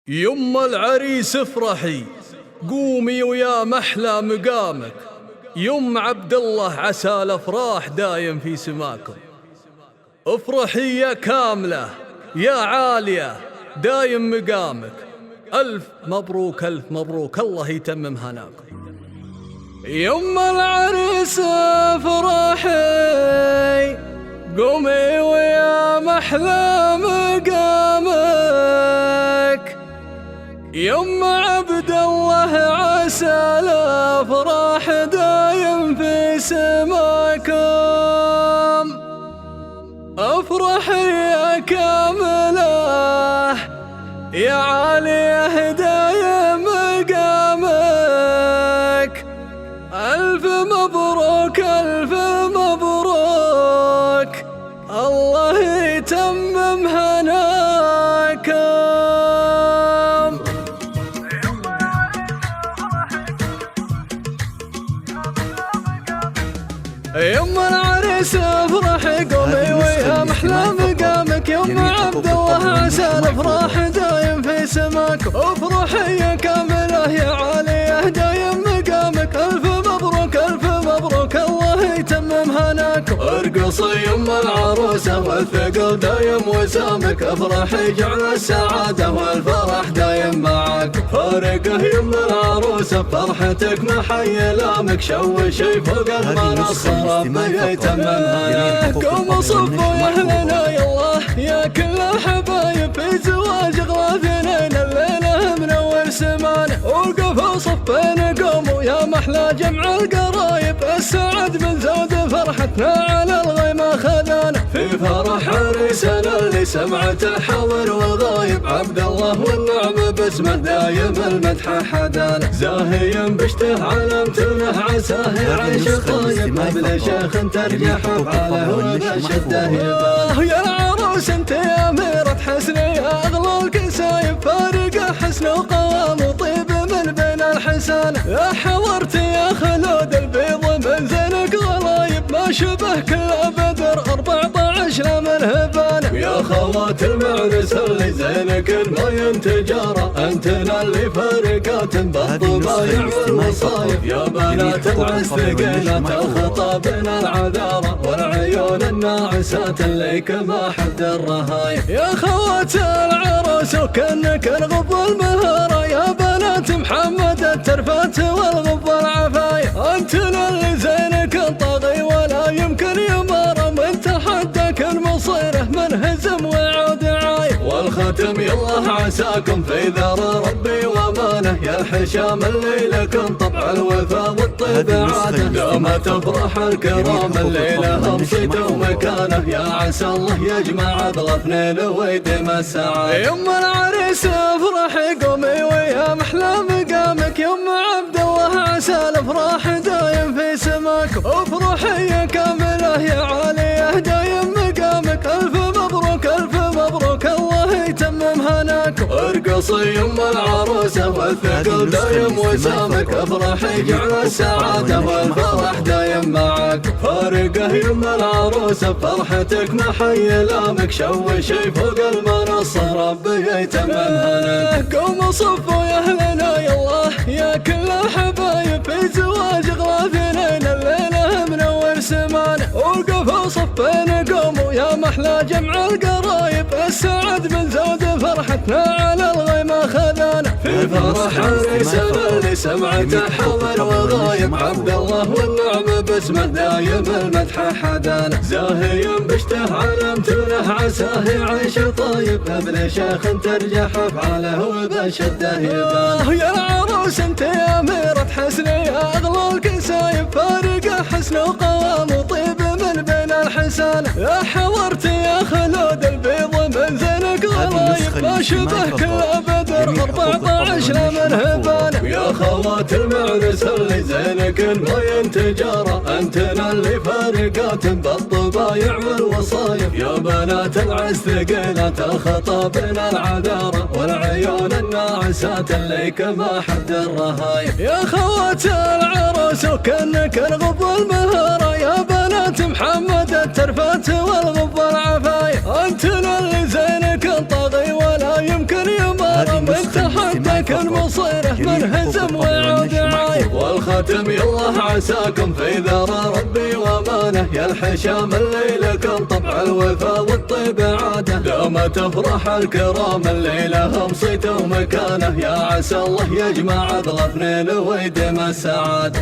يما العريس افرحي، قومي ويا محلى مقامك. يم عبد الله عسى الافراح دايم في سماكم. افرحي يا كاملة يا عالية دايم مقامك. ألف مبروك ألف مبروك، الله يتمم هناكم. يما العريس افرحي، قومي ويا محلى مقامك. يما عبد الله عسى الافراح دايم في سماكم. افرحي يا كامله يا عاليه دايم مقامك. الف مبروك الف مبروك، الله يتمم هناكم. يما العريس افرحي، قومي ويا محلى مقامك. يما عبد الله عسى الافراح دايم في سماك. افرحي يا كامله يا عاليه دايم مقامك. الف مبروك الف مبروك، الله يتمم هناكم. ارقصي يما العروسه والثقل دايم وسامك. افرحي جعل السعاده والفرح دايم معاك. فارقه يما العروسه فرحتك محي لامك. شوشي فوق المنصه ربي يتمم هناك. قوموا صفوا يا اهلنا يالله يا كل الحبايب، في زواج غاثنين الليله منور سمانه. وقفوا صفين قوموا يا محلى جمع القرايب. السعد من زود فرحتنا على الغيمه خذانا. في فرح عريسنا اللي سمعته حاضر وغايب. عبد الله والنعم باسمه دايم المدح حدانا. زاهيا بشته علمتنا عساه يعيش طيب. قبل شيخ ترجع حفاله وبشده يبان. يا العروس انت يا اميرة حسن يا اغلى الكسايب. فارقه حسن وقوام وطيب من بين الحسان. يا حضرت يا خلود البيض من زينك غلايب. ما شبه كل بدر 14 لمن هبان. يا خوات المعرس اللي زينك ما ينتجارة. انتنا اللي فارقات بالطبايع والمصايب. يا بنات العز ثقيلات الخطابنا العذارة. والعيون الناعسات اللي كما حد الرهايب. يا خوات العروس وكنك الغض المهارة. يا بنات محمد الترفات والغض العفاية. انتنا اللي زينك طاغي ولا يمكن يمارى. من تحدك المصيره من هزم ويعود عايب. والختم يالله عساكم في ذرى ربي وامانه. يا الحشام اللي لكم طبع الوفا والطيب عاده. دوم تفرح الكرام الليله هم صيت ومكانه. يا عسى الله يجمع بغفنين ويديم السعاده. يما العريس افرحي، قومي ويا محلى مقامك. يما عبد الله عسى الافراح دايم في سماكم. افرحي يا كامله يا عاليه دايم مقامك. الف مبروك الف مبروك، الله يتمم هناكم. ارقصي يما العروسه والثقل دايم وسامك. افرحي جعل السعاده والفرح دايم معاك. فارقه يما العروسه فرحتك محي لامك. شوشي فوق المنصه ربي يتمم هناك. قوموا صفوا يا اهلنا يالله يا كل الحبايب. في زواج غاثنين الليله منور سمانه. وقفوا صفين قوموا يا محلى جمع القرايب. السعد من زود فرحتنا على الغيمه خذانا. في فرح عريسنا اللي سمعته حاضر وغايب. عبد الله والنعم باسمه دايم المدح حدانا. زاهيا بشته علمتنا عساه يعيش طيب. قبل شيخ ترجع حفاله وبشده يبان. يا العروس انت يا اميرة حسن يا اغلى الكسايب. فارقه حسن وقوام وطيب من بين الحسان. يا حضرت يا خلود البيض من زينك غلايب. ما شبه كل بدر 14 لمن هبان. يا خوات المعرس اللي زينك ما ينتجارة. انتنا اللي فارقات بالطبايع والوصايب. يا بنات العز ثقيلات الخطابنا العذارة. والعيون الناعسات اللي كما حد الرهايب. يا خوات العروس وكنك الغض المهارة. يا بنات محمد الترفات والغض العفاية. انتنا اللي زينك طاغي ولا يمكن يمارى. من مصيره منهزم ويعود عايب. والختم يالله عساكم في ذرى ربي وامانه، يا الحشام الليلكم طبع الوفا والطيب عاده. دوم تفرح الكرام الليله هم صيت ومكانه، يا عسى الله يجمع اثنين ويدم السعاده.